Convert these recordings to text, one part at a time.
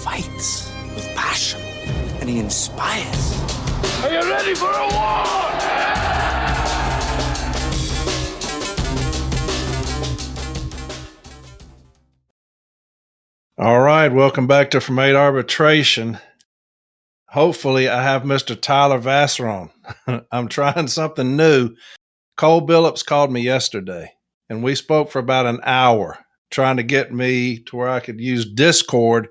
fights with passion, and he inspires. Are you ready for a war? All right, welcome back to From 8 Arbitration. Hopefully, I have Mr. Tyler Vasseur on. I'm trying something new. Cole Billups called me yesterday, and we spoke for about an hour trying to get me to where I could use Discord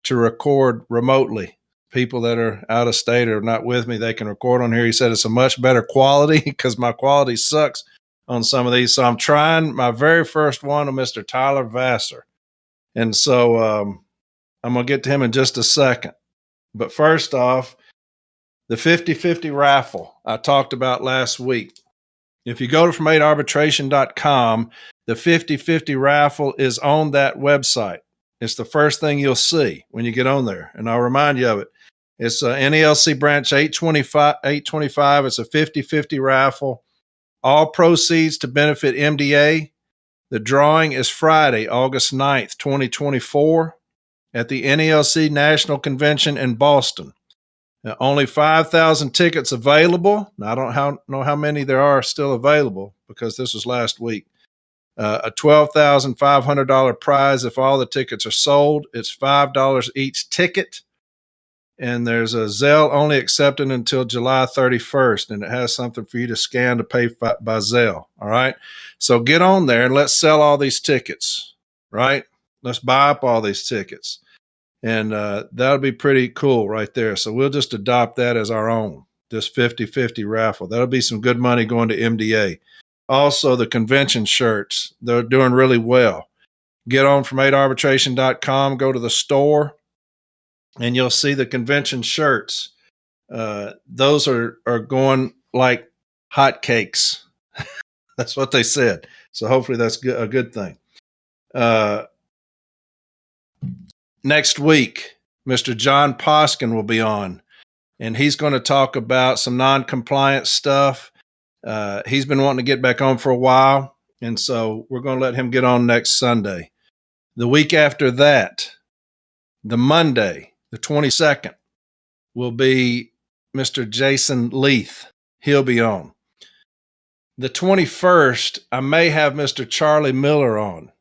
to record remotely. People that are out of state or not with me, they can record on here. He said it's a much better quality because my quality sucks on some of these. So I'm trying my very first one with Mr. Tyler Vasseur. And so I'm going to get to him in just a second. But first off, the 50-50 raffle I talked about last week. If you go to from8arbitration.com, the 50-50 raffle is on that website. It's the first thing you'll see when you get on there. And I'll remind you of it. It's NALC branch 825. It's a 50-50 raffle. All proceeds to benefit MDA. The drawing is Friday, August 9th, 2024 at the NALC National Convention in Boston. Now, only 5,000 tickets available. Now, I don't know how many there are still available because this was last week. A $12,500 prize if all the tickets are sold. It's $5 each ticket. And there's a Zelle only accepted until July 31st. And it has something for you to scan to pay by Zelle. All right. So get on there and let's sell all these tickets. Right. Let's buy up all these tickets. And that'll be pretty cool right there. So we'll just adopt that as our own, this 50-50 raffle. That'll be some good money going to MDA. Also, the convention shirts, they're doing really well. Get on from 8arbitration.com, go to the store, and you'll see the convention shirts. Those are going like hotcakes. That's what they said. So hopefully that's a good thing. Next week, Mr. John Poskin will be on, and he's going to talk about some non-compliant stuff. He's been wanting to get back on for a while, and so we're going to let him get on next Sunday. The week after that, the Monday, the 22nd, will be Mr. Jason Leith. He'll be on. The 21st, I may have Mr. Charlie Miller on.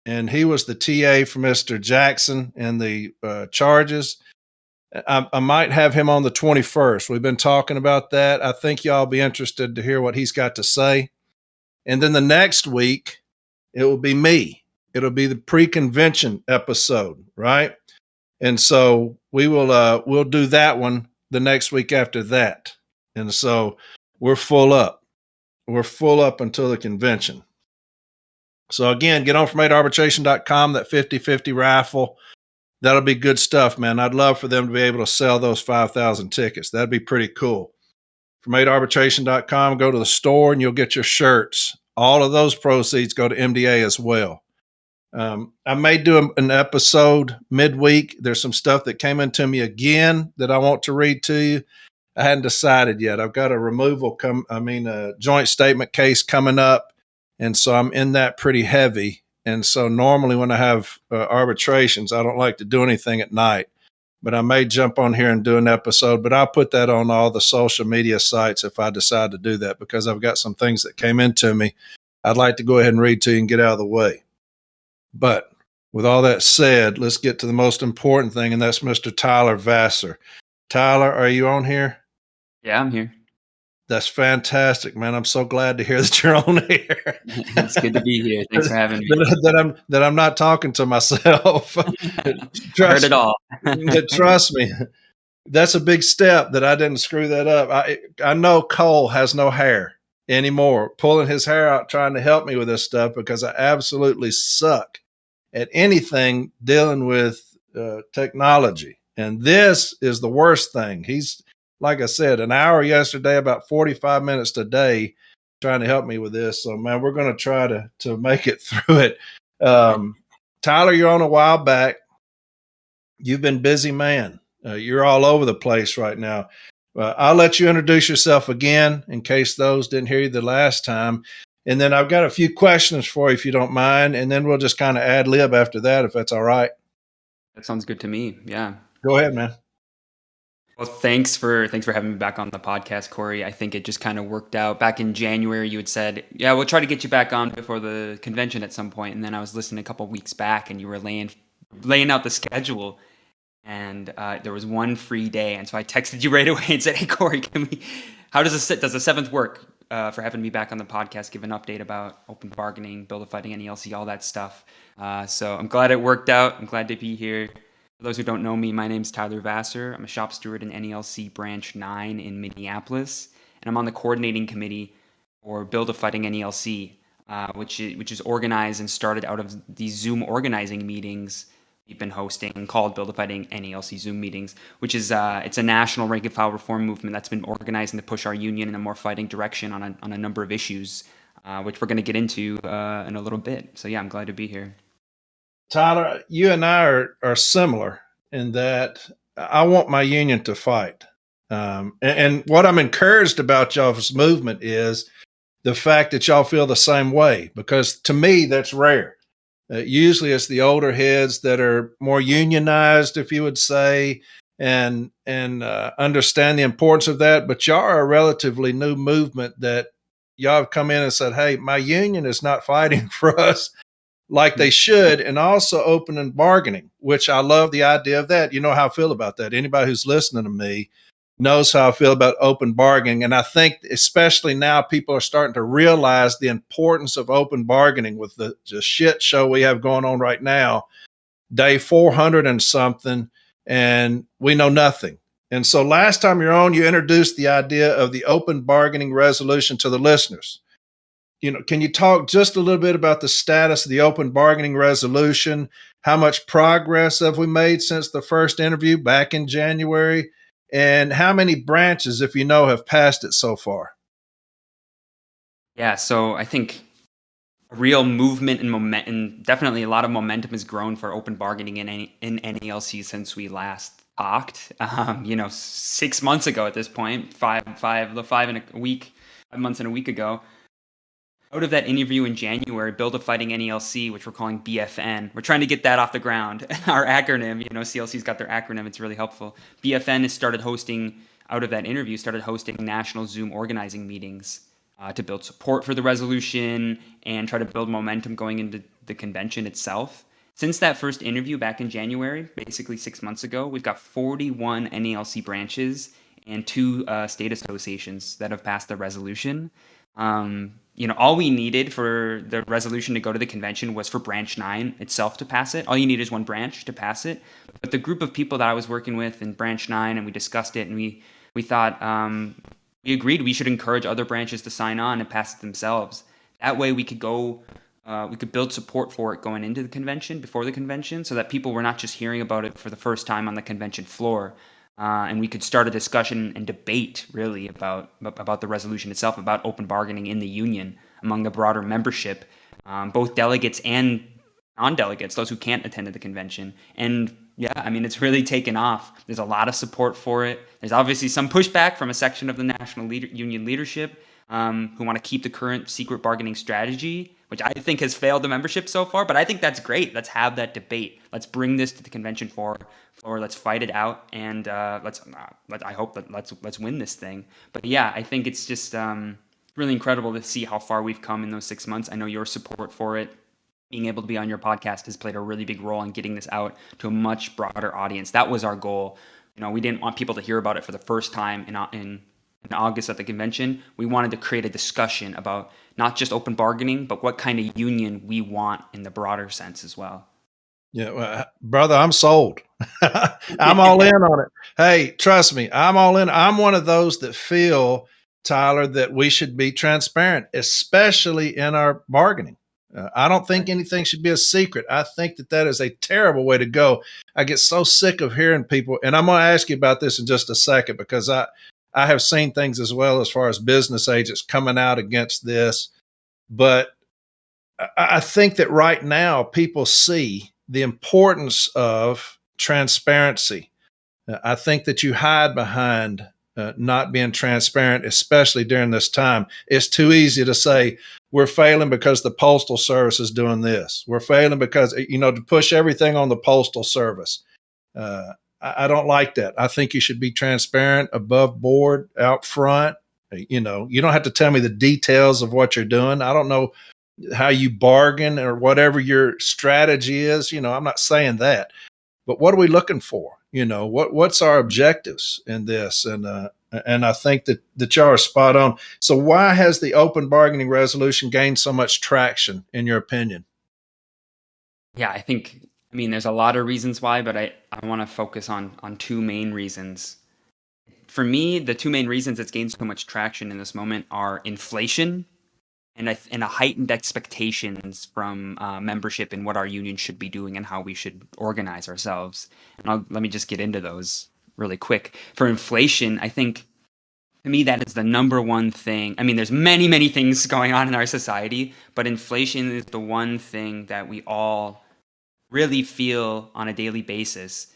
And he was the TA for Mr. Jackson and the charges. I might have him on the 21st. We've been talking about that. I think y'all be interested to hear what he's got to say. And then the next week, it will be me. It'll be the pre-convention episode, right? And so we'll do that one the next week after that. And so we're full up. We're full up until the convention. So again, get on from 8arbitration.com, that 50-50 raffle. That'll be good stuff, man. I'd love for them to be able to sell those 5,000 tickets. That'd be pretty cool. From 8arbitration.com, go to the store and you'll get your shirts. All of those proceeds go to MDA as well. I may do an episode midweek. There's some stuff that came into me again that I want to read to you. I hadn't decided yet. I've got a joint statement case coming up. And so I'm in that pretty heavy. And so normally when I have arbitrations, I don't like to do anything at night. But I may jump on here and do an episode. But I'll put that on all the social media sites if I decide to do that, because I've got some things that came into me I'd like to go ahead and read to you and get out of the way. But with all that said, let's get to the most important thing, and that's Mr. Tyler Vasseur. Tyler, are you on here? Yeah, I'm here. That's fantastic, man. I'm so glad to hear that you're on here. It's good to be here. Thanks for having me. That I'm not talking to myself. Heard it all. Trust me. That's a big step that I didn't screw that up. I know Cole has no hair anymore, pulling his hair out, trying to help me with this stuff, because I absolutely suck at anything dealing with technology. And this is the worst thing. He's, like I said, an hour yesterday, about 45 minutes today, trying to help me with this. So, man, we're going to try to make it through it. Tyler, you're on a while back. You've been busy, man. You're all over the place right now. I'll let you introduce yourself again in case those didn't hear you the last time. And then I've got a few questions for you, if you don't mind. And then we'll just kind of ad lib after that, if that's all right. That sounds good to me. Yeah. Go ahead, man. Well, thanks for having me back on the podcast, Corey. I think it just kind of worked out. Back in January, you had said, "Yeah, we'll try to get you back on before the convention at some point." And then I was listening a couple weeks back, and you were laying out the schedule, and there was one free day, and so I texted you right away and said, "Hey, Corey, how does the seventh work for having me back on the podcast? Give an update about open bargaining, Build A Fighting NALC, all that stuff." So I'm glad it worked out. I'm glad to be here. For those who don't know me, my name's Tyler Vasseur. I'm a shop steward in NALC Branch 9 in Minneapolis, and I'm on the coordinating committee for Build A Fighting NALC, which is organized and started out of these Zoom organizing meetings we've been hosting called Build A Fighting NALC Zoom meetings, which is it's a national rank and file reform movement that's been organizing to push our union in a more fighting direction on a number of issues, which we're going to get into in a little bit. So yeah, I'm glad to be here. Tyler, you and I are similar in that I want my union to fight. And what I'm encouraged about y'all's movement is the fact that y'all feel the same way, because to me, that's rare. Usually it's the older heads that are more unionized, if you would say, and understand the importance of that. But y'all are a relatively new movement that y'all have come in and said, hey, my union is not fighting for us like they should, and also open and bargaining, which I love the idea of that. You know how I feel about that. Anybody who's listening to me knows how I feel about open bargaining. And I think especially now people are starting to realize the importance of open bargaining with the shit show we have going on right now, day 400 and something, and we know nothing. And so last time you're on, you introduced the idea of the open bargaining resolution to the listeners. Can you talk just a little bit about the status of the open bargaining resolution? How much progress have we made since the first interview back in January? And how many branches, if you know, have passed it so far? Yeah, so I think a real movement and momentum, definitely a lot of momentum has grown for open bargaining in NALC since we last talked. 6 months ago at this point, 5 months and a week ago. Out of that interview in January, Build A Fighting NALC, which we're calling BFN, we're trying to get that off the ground. Our acronym, CLC's got their acronym. It's really helpful. BFN has started hosting national Zoom organizing meetings to build support for the resolution and try to build momentum going into the convention itself. Since that first interview back in January, basically 6 months ago, we've got 41 NALC branches and 2 state associations that have passed the resolution. All we needed for the resolution to go to the convention was for Branch 9 itself to pass it. All you need is one branch to pass it. But the group of people that I was working with in Branch 9, and we discussed it, and we thought, we agreed we should encourage other branches to sign on and pass it themselves. That way we could build support for it going into the convention, before the convention, so that people were not just hearing about it for the first time on the convention floor. And we could start a discussion and debate really about the resolution itself, about open bargaining in the union among the broader membership, both delegates and non-delegates, those who can't attend the convention. And yeah, it's really taken off. There's a lot of support for it. There's obviously some pushback from a section of the national union leadership who want to keep the current secret bargaining strategy, which I think has failed the membership so far. But I think that's great. Let's have that debate. Let's bring this to the convention floor. Let's fight it out, and I hope that let's win this thing. But yeah, I think it's just really incredible to see how far we've come in those 6 months. I know your support for it, being able to be on your podcast, has played a really big role in getting this out to a much broader audience. That was our goal. We didn't want people to hear about it for the first time in August at the convention. We wanted to create a discussion about not just open bargaining, but what kind of union we want in the broader sense as well. Yeah, well, brother, I'm sold. I'm all in on it. Hey, trust me, I'm all in. I'm one of those that feel, Tyler, that we should be transparent, especially in our bargaining. I don't think anything should be a secret. I think that is a terrible way to go. I get so sick of hearing people, and I'm going to ask you about this in just a second, because I have seen things as well as far as business agents coming out against this. But I think that right now people see the importance of transparency. I think that you hide behind not being transparent, especially during this time. It's too easy to say we're failing because the Postal Service is doing this. We're failing because, to push everything on the Postal Service. I don't like that. I think you should be transparent, above board, out front. You know, you don't have to tell me the details of what you're doing. I don't know how you bargain or whatever your strategy is. You know, I'm not saying that, but what are we looking for? You know, what's our objectives in this? And I think that y'all are spot on. So why has the open bargaining resolution gained so much traction, in your opinion? Yeah, I mean, there's a lot of reasons why, but I want to focus on two main reasons. For me, the two main reasons it's gained so much traction in this moment are inflation and a heightened expectations from membership in what our union should be doing and how we should organize ourselves. And let me just get into those really quick. For inflation, I think to me that is the number one thing. I mean, there's many things going on in our society, but inflation is the one thing that we all really feel on a daily basis.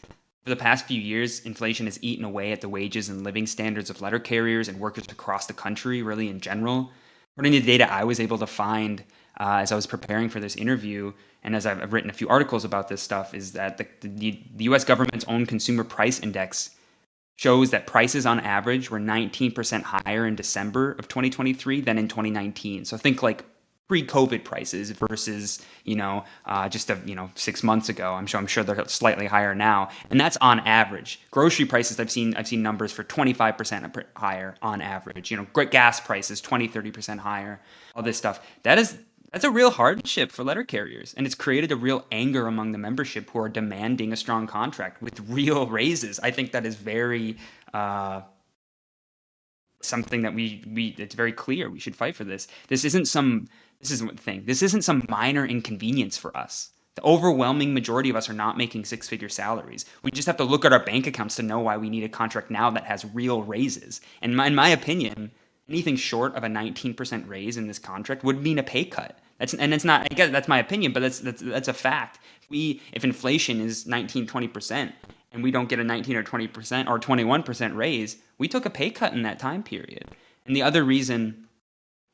For the past few years, inflation has eaten away at the wages and living standards of letter carriers and workers across the country, really in general. According to the data I was able to find as I was preparing for this interview, and as I've written a few articles about this stuff, is that the US government's own consumer price index shows that prices on average were 19% higher in December of 2023 than in 2019. So think like pre-COVID prices versus just 6 months ago. I'm sure they're slightly higher now, and that's on average. Grocery prices, I've seen numbers for 25% higher on average. Gas prices 20-30% higher. All this stuff that's a real hardship for letter carriers, and it's created a real anger among the membership who are demanding a strong contract with real raises. I think that is very something that it's very clear we should fight for this. This isn't some minor inconvenience for us. The overwhelming majority of us are not making six-figure salaries. We just have to look at our bank accounts to know why we need a contract now that has real raises. And in my opinion, anything short of a 19% raise in this contract would mean a pay cut. It's not. I guess that's my opinion, but that's a fact. If inflation is 19-20% and we don't get a 19 or 20% or 21% raise, we took a pay cut in that time period. And the other reason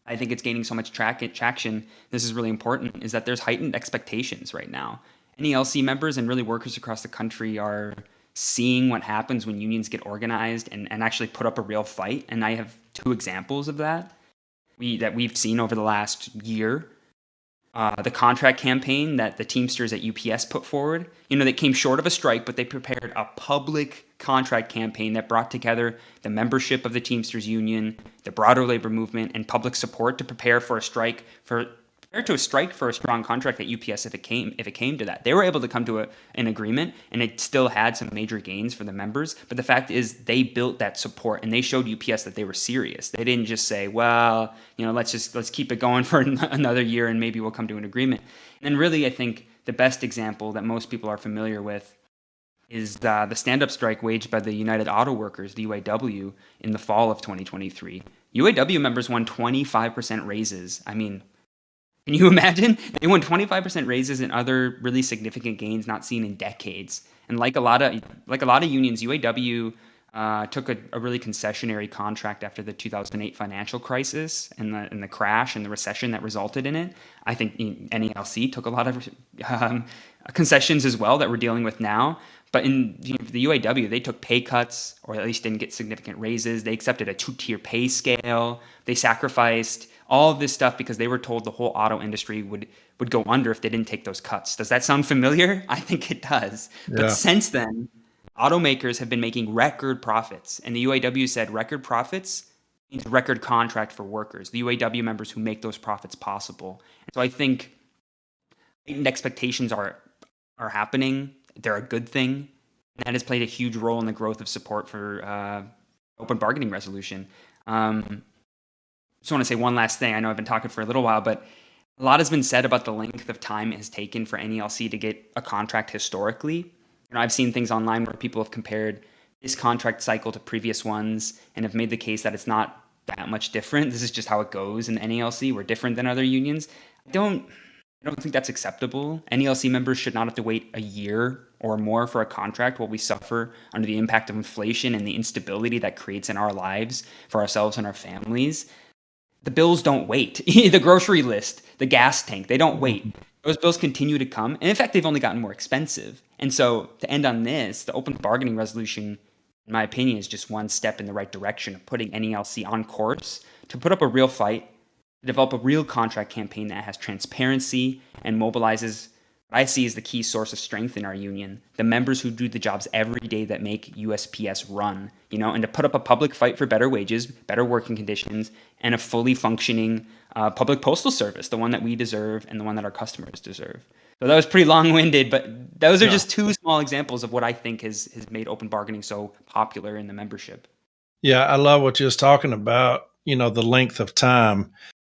I think it's gaining so much traction, this is really important, is that there's heightened expectations right now. NALC members and really workers across the country are seeing what happens when unions get organized and actually put up a real fight. And I have two examples of that we've seen over the last year. The contract campaign that the Teamsters at UPS put forward, they came short of a strike, but they prepared a public contract campaign that brought together the membership of the Teamsters union, the broader labor movement, and public support to prepare for a strike for a strong contract at UPS if it came to that. They were able to come to an agreement, and it still had some major gains for the members. But the fact is, they built that support, and they showed UPS that they were serious. They didn't just say, "Well, let's keep it going for another year, and maybe we'll come to an agreement." And really, I think the best example that most people are familiar with is the stand-up strike waged by the United Auto Workers, the UAW, in the fall of 2023. UAW members won 25% raises. I mean, can you imagine? They won 25% raises and other really significant gains not seen in decades. And like a lot of unions, UAW took a really concessionary contract after the 2008 financial crisis and the crash and the recession that resulted in it. I think NALC took a lot of concessions as well that we're dealing with now. But in the UAW, they took pay cuts, or at least didn't get significant raises. They accepted a 2-tier pay scale. They sacrificed all of this stuff because they were told the whole auto industry would go under if they didn't take those cuts. Does that sound familiar? I think it does. Yeah. But since then, automakers have been making record profits. And the UAW said record profits means record contract for workers, the UAW members who make those profits possible. And so I think heightened expectations are happening. They're a good thing. And that has played a huge role in the growth of support for open bargaining resolution. Just want to say one last thing. I know I've been talking for a little while, but a lot has been said about the length of time it has taken for NALC to get a contract historically. I've seen things online where people have compared this contract cycle to previous ones and have made the case that it's not that much different. This is just how it goes in the NALC. We're different than other unions. I don't think that's acceptable. NALC members should not have to wait a year or more for a contract while we suffer under the impact of inflation and the instability that creates in our lives for ourselves and our families. The bills don't wait. The grocery list, the gas tank, they don't wait. Those bills continue to come. And in fact, they've only gotten more expensive. And so to end on this, the open bargaining resolution, in my opinion, is just one step in the right direction of putting NELC on course to put up a real fight, to develop a real contract campaign that has transparency and mobilizes what I see as the key source of strength in our union, the members who do the jobs every day that make USPS run, and to put up a public fight for better wages, better working conditions, and a fully functioning public postal service, the one that we deserve and the one that our customers deserve. So that was pretty long-winded, but those are just two small examples of what I think has made open bargaining so popular in the membership. Yeah, I love what you was talking about, the length of time.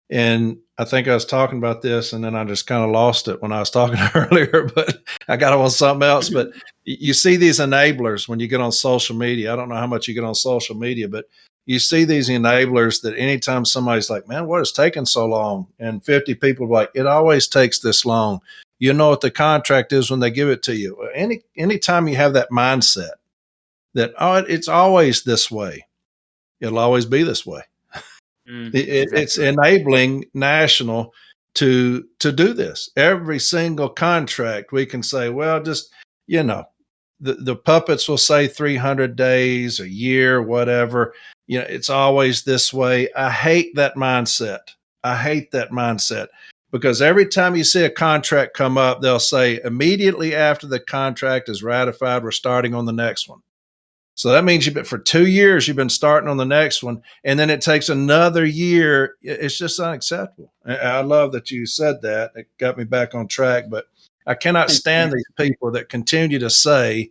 And I think I was talking about this and then I just kind of lost it when I was talking earlier, but I got on something else. But you see these enablers when you get on social media. I don't know how much you get on social media, but you see these enablers that anytime somebody's like, man, what is taking so long? And 50 people are like, it always takes this long. You know what the contract is when they give it to you. Anytime you have that mindset that, it's always this way, it'll always be this way. It's enabling national to do this. Every single contract we can say, well, just, the puppets will say 300 days, a year, whatever. It's always this way. I hate that mindset. Because every time you see a contract come up, they'll say immediately after the contract is ratified, we're starting on the next one. So that means for 2 years, you've been starting on the next one, and then it takes another year. It's just unacceptable. I love that you said that. It got me back on track, but I cannot stand these people that continue to say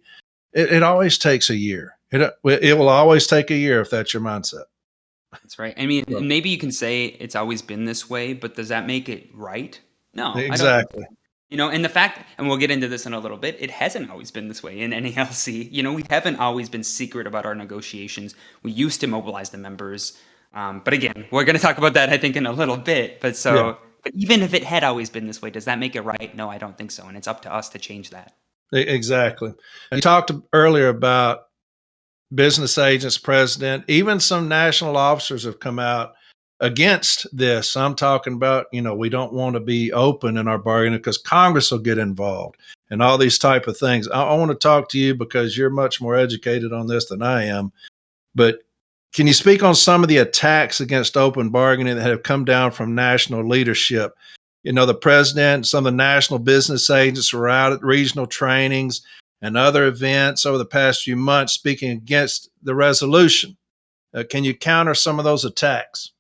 it always takes a year. It will always take a year if that's your mindset. That's right. I mean, maybe you can say it's always been this way, but does that make it right? No, exactly. I don't. And the fact, and we'll get into this in a little bit, it hasn't always been this way in NALC. We haven't always been secret about our negotiations. We used to mobilize the members. But again, we're going to talk about that, I think, in a little bit. But even if it had always been this way, does that make it right? No, I don't think so. And it's up to us to change that. Exactly. You talked earlier about business agents, president, even some national officers have come out against this. I'm talking about, we don't want to be open in our bargaining because Congress will get involved and all these type of things. I want to talk to you because you're much more educated on this than I am. But can you speak on some of the attacks against open bargaining that have come down from national leadership? The president, some of the national business agents were out at regional trainings and other events over the past few months speaking against the resolution. Can you counter some of those attacks?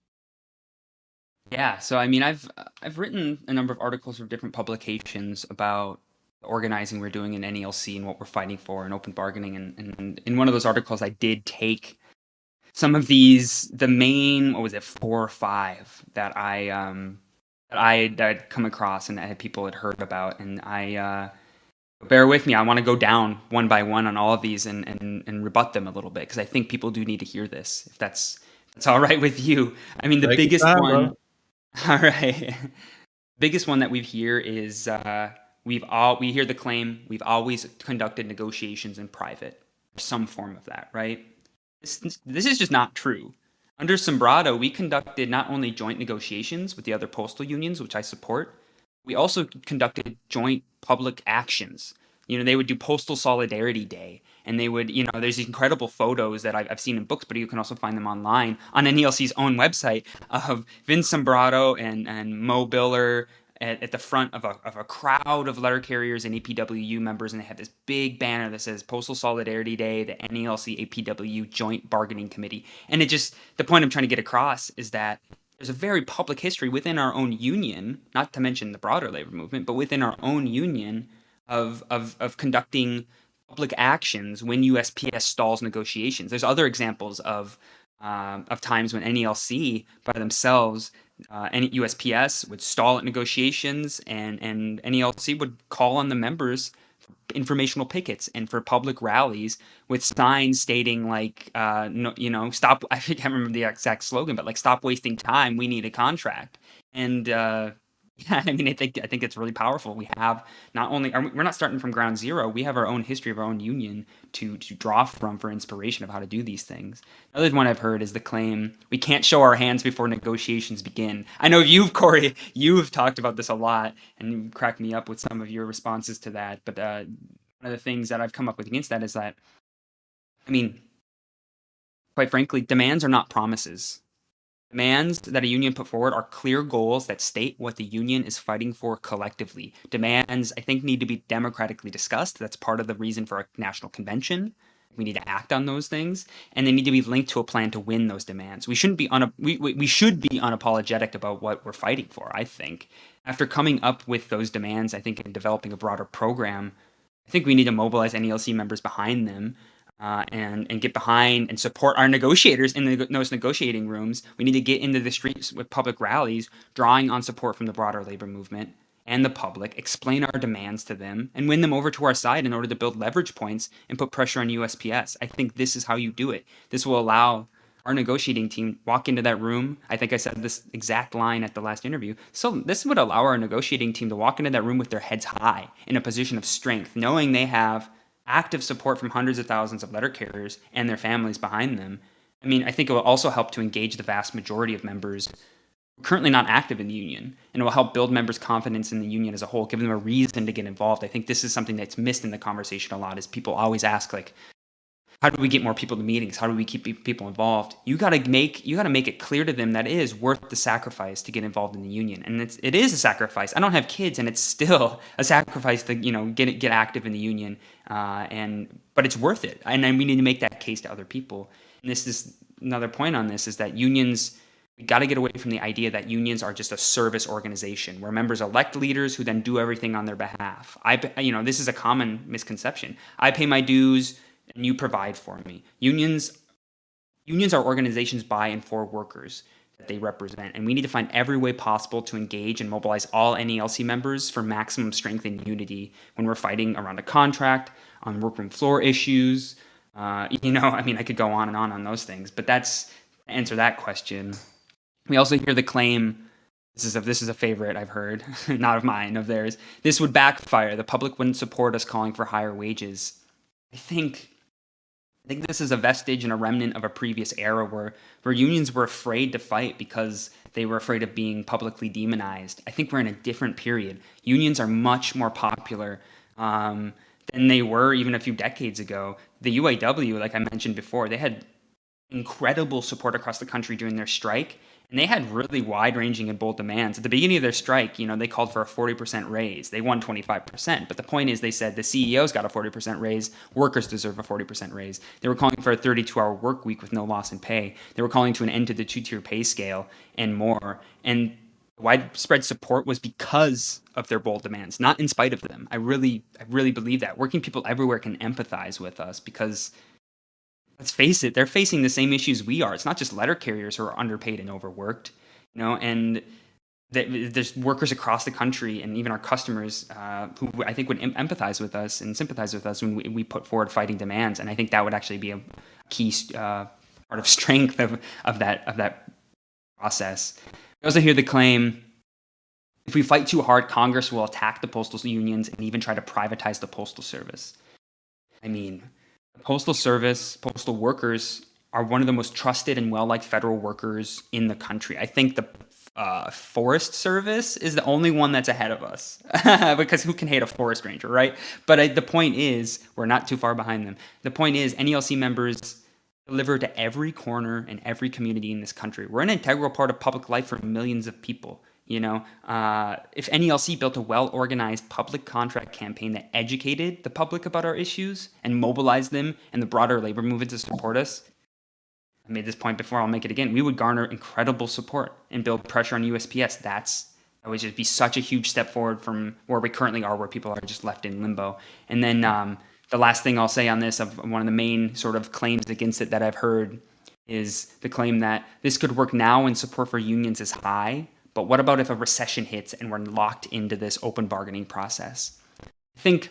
Yeah, so I mean, I've written a number of articles for different publications about the organizing we're doing in NELC and what we're fighting for in open bargaining. And in one of those articles, I did take some of these, the main, 4 or 5 that I'd come across and that people had heard about. And bear with me, I want to go down one by one on all of these and rebut them a little bit because I think people do need to hear this. If that's all right with you. I mean, the biggest one. Bro. All right. Biggest one that we hear is we hear the claim we've always conducted negotiations in private, some form of that, right? This is just not true. Under Sombrado, we conducted not only joint negotiations with the other postal unions, which I support, we also conducted joint public actions. They would do Postal Solidarity Day, and they would, there's these incredible photos that I've seen in books, but you can also find them online on NELC's own website of Vince Sombrado and Mo Biller at the front of a crowd of letter carriers and APWU members, and they have this big banner that says Postal Solidarity Day, the NELC APWU Joint Bargaining Committee. And the point I'm trying to get across is that there's a very public history within our own union, not to mention the broader labor movement, but within our own union of conducting public actions when USPS stalls negotiations. There's other examples of times when NELC by themselves, USPS would stall at negotiations, and NELC would call on the members for informational pickets and for public rallies with signs stating stop. I can't remember the exact slogan, but stop wasting time. We need a contract. And Yeah, I mean, I think it's really powerful. We have not only we're not starting from ground zero. We have our own history of our own union to draw from for inspiration of how to do these things. Another one I've heard is the claim we can't show our hands before negotiations begin. I know Corey, you've talked about this a lot, and you cracked me up with some of your responses to that. But one of the things that I've come up with against that is that, I mean, quite frankly, demands are not promises. Demands that a union put forward are clear goals that state what the union is fighting for collectively. Demands, I think, need to be democratically discussed. That's part of the reason for a national convention. We need to act on those things, and they need to be linked to a plan to win those demands. We shouldn't be we should be unapologetic about what we're fighting for. I think after coming up with those demands, I think in developing a broader program, I think we need to mobilize NELC members behind them, and get behind and support our negotiators in those negotiating rooms. We need to get into the streets with public rallies, drawing on support from the broader labor movement and the public, explain our demands to them, and win them over to our side in order to build leverage points and put pressure on USPS. I think this is how you do it. This will allow our negotiating team walk into that room. I think I said this exact line at the last interview. So this would allow our negotiating team to walk into that room with their heads high in a position of strength, knowing they have active support from hundreds of thousands of letter carriers and their families behind them. I mean, I think it will also help to engage the vast majority of members who are currently not active in the union, and it will help build members' confidence in the union as a whole, give them a reason to get involved. I think this is something that's missed in the conversation a lot, is people always ask, like, how do we get more people to meetings? How do we keep people involved? You got to make it clear to them that it is worth the sacrifice to get involved in the union, and it is a sacrifice. I don't have kids, and it's still a sacrifice to get active in the union, but it's worth it. And then we need to make that case to other people. And this is another point on this, is that unions. We got to get away from the idea that unions are just a service organization where members elect leaders who then do everything on their behalf. This is a common misconception. I pay my dues and you provide for me. Unions are organizations by and for workers that they represent, and we need to find every way possible to engage and mobilize all NELC members for maximum strength and unity when we're fighting around a contract, on workroom floor issues. I could go on and on those things, but that's to answer that question. We also hear the claim, this is a favorite I've heard, not of mine, of theirs. This would backfire. The public wouldn't support us calling for higher wages. I think this is a vestige and a remnant of a previous era where unions were afraid to fight because they were afraid of being publicly demonized. I think we're in a different period. Unions are much more popular than they were even a few decades ago. The UAW, like I mentioned before, they had incredible support across the country during their strike, and they had really wide-ranging and bold demands. At the beginning of their strike, they called for a 40% raise. They won 25%, but the point is, they said the CEOs got a 40% raise, workers deserve a 40% raise. They were calling for a 32-hour work week with no loss in pay. They were calling to an end to the two-tier pay scale and more. And widespread support was because of their bold demands, not in spite of them. I really believe that. Working people everywhere can empathize with us because, let's face it, they're facing the same issues we are. It's not just letter carriers who are underpaid and overworked, and there's workers across the country and even our customers who I think would empathize with us and sympathize with us when we put forward fighting demands. And I think that would actually be a key part of strength of that process. I also hear the claim, if we fight too hard, Congress will attack the postal unions and even try to privatize the Postal Service. I mean, the Postal Service, postal workers are one of the most trusted and well-liked federal workers in the country. I think the Forest Service is the only one that's ahead of us because who can hate a forest ranger, right? But the point is, we're not too far behind them. The point is, NELC members deliver to every corner and every community in this country. We're an integral part of public life for millions of people. If NELC built a well-organized public contract campaign that educated the public about our issues and mobilized them and the broader labor movement to support us, I made this point before, I'll make it again, we would garner incredible support and build pressure on USPS. That would just be such a huge step forward from where we currently are, where people are just left in limbo. And then the last thing I'll say on this, of one of the main sort of claims against it that I've heard, is the claim that this could work now when support for unions is high, but what about if a recession hits and we're locked into this open bargaining process? I think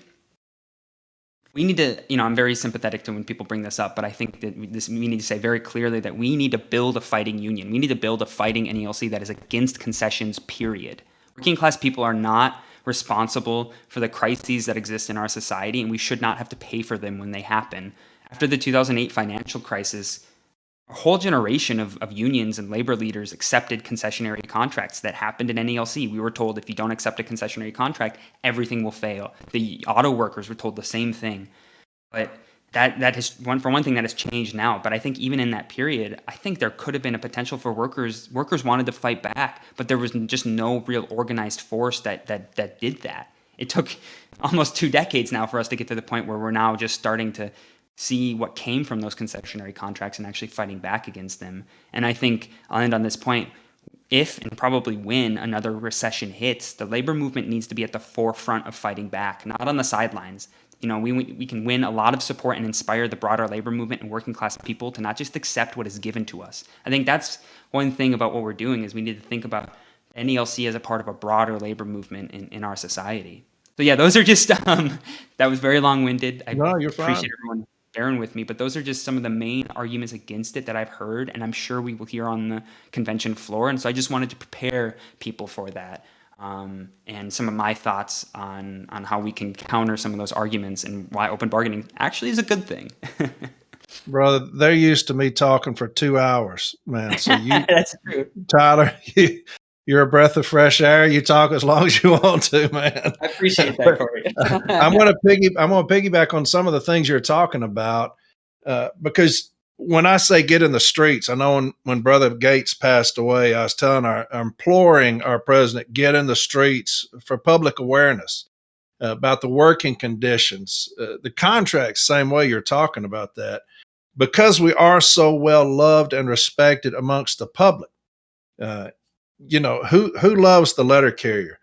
we need to, I'm very sympathetic to when people bring this up, but I think that we need to say very clearly that we need to build a fighting union. We need to build a fighting NELC that is against concessions, period. Working class people are not responsible for the crises that exist in our society, and we should not have to pay for them when they happen. After the 2008 financial crisis, a whole generation of unions and labor leaders accepted concessionary contracts that happened in NALC. We were told if you don't accept a concessionary contract, everything will fail. The auto workers were told the same thing. But that has one thing that has changed now. But I think even in that period, I think there could have been a potential for workers. Workers wanted to fight back, but there was just no real organized force that did that. It took almost 2 decades now for us to get to the point where we're now just starting to see what came from those concessionary contracts and actually fighting back against them. And I think I'll end on this point. If and probably when another recession hits, the labor movement needs to be at the forefront of fighting back, not on the sidelines. We can win a lot of support and inspire the broader labor movement and working class people to not just accept what is given to us. I think that's one thing about what we're doing is we need to think about NELC as a part of a broader labor movement in our society. So yeah, those are just, that was very long-winded. No, you're fine. Appreciate everyone bearing with me, but those are just some of the main arguments against it that I've heard, and I'm sure we will hear on the convention floor. And so I just wanted to prepare people for that. And some of my thoughts on how we can counter some of those arguments and why open bargaining actually is a good thing. Brother, they're used to me talking for 2 hours, man. So That's true. Tyler, you're a breath of fresh air. You talk as long as you want to, man. I appreciate that, Corey. I'm going to piggyback on some of the things you're talking about because when I say get in the streets, I know when Brother Gates passed away, I was imploring our president, get in the streets for public awareness about the working conditions, the contracts, same way you're talking about that, because we are so well loved and respected amongst the public. Who loves the letter carrier?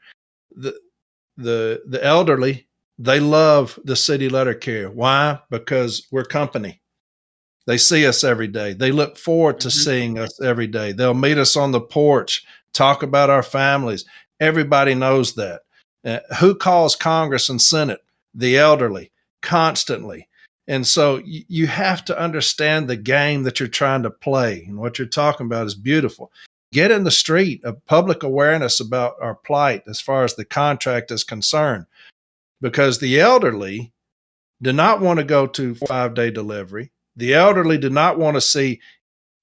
The elderly, they love the city letter carrier. Why? Because we're company. They see us every day. They look forward to seeing us every day. They'll meet us on the porch, talk about our families. Everybody knows that. Who calls Congress and Senate? The elderly, constantly. And so you have to understand the game that you're trying to play. And what you're talking about is beautiful. Get in the street of public awareness about our plight as far as the contract is concerned, because the elderly do not want to go to 5-day delivery. The elderly do not want to see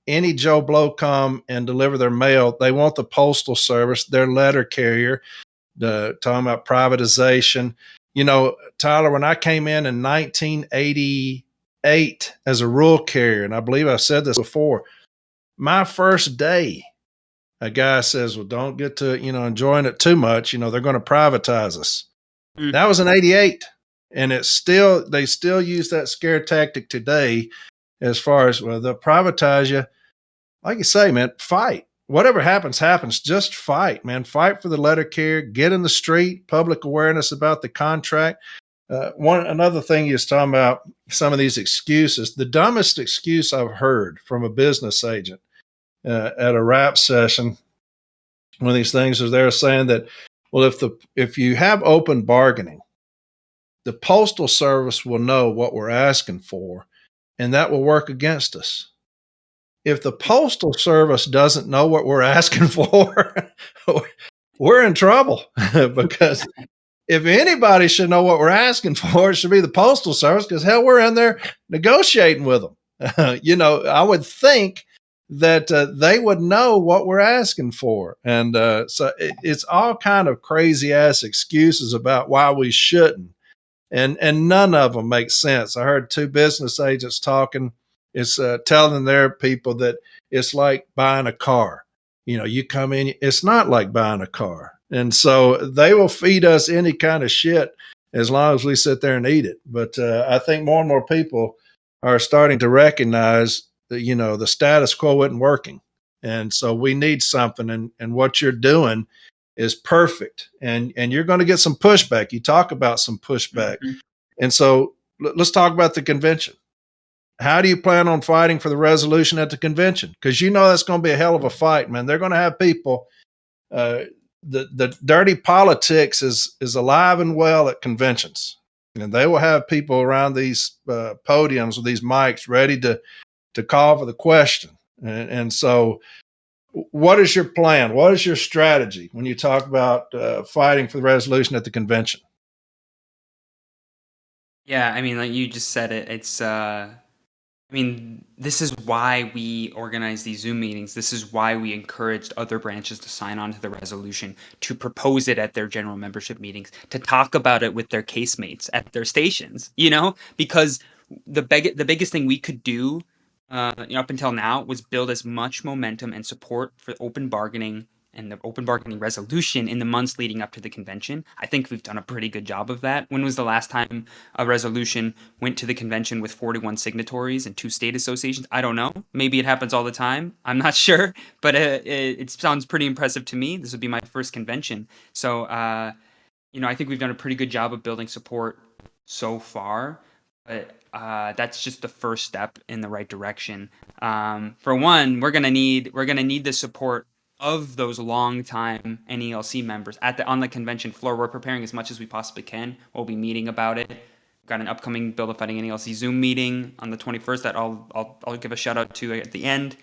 any Joe Blow come and deliver their mail. They want the postal service, their letter carrier, talking about privatization. Tyler, when I came in 1988 as a rural carrier, and I believe I've said this before, my first day, a guy says, well, don't get to, enjoying it too much. They're going to privatize us. That was in 88. And they still use that scare tactic today as far as, well, they'll privatize you. Like you say, man, fight. Whatever happens. Just fight, man. Fight for the letter carrier. Get in the street, public awareness about the contract. Another thing you was talking about, some of these excuses. The dumbest excuse I've heard from a business agent at a rap session, one of these things is they're saying that, well, if you have open bargaining, the Postal Service will know what we're asking for, and that will work against us. If the Postal Service doesn't know what we're asking for, we're in trouble because if anybody should know what we're asking for, it should be the Postal Service, because hell, we're in there negotiating with them. I would think that they would know what we're asking for. And so it's all kind of crazy ass excuses about why we shouldn't. And none of them make sense. I heard 2 business agents talking. It's telling their people that it's like buying a car. You come in, it's not like buying a car. And so they will feed us any kind of shit as long as we sit there and eat it. But I think more and more people are starting to recognize that, the status quo isn't working. And so we need something. And what you're doing is perfect. And you're going to get some pushback. You talk about some pushback. Mm-hmm. And so let's talk about the convention. How do you plan on fighting for the resolution at the convention? Because that's going to be a hell of a fight, man. They're going to have people. The dirty politics is alive and well at conventions, and they will have people around these podiums with these mics ready to call for the question. And so what is your plan? What is your strategy when you talk about fighting for the resolution at the convention? Yeah, I mean, like you just said it. I mean, this is why we organize these Zoom meetings. This is why we encouraged other branches to sign on to the resolution, to propose it at their general membership meetings, to talk about it with their casemates at their stations, because the biggest thing we could do, up until now was build as much momentum and support for open bargaining and the open bargaining resolution in the months leading up to the convention. I think we've done a pretty good job of that. When was the last time a resolution went to the convention with 41 signatories and 2 state associations? I don't know. Maybe it happens all the time. I'm not sure, but it sounds pretty impressive to me. This would be my first convention. So, I think we've done a pretty good job of building support so far, but that's just the first step in the right direction. For one, we're gonna need the support of those longtime NELC members on the convention floor. We're preparing as much as we possibly can. We'll be meeting about it. We've got an upcoming Build A Fighting NALC Zoom meeting on the 21st that I'll give a shout out to at the end.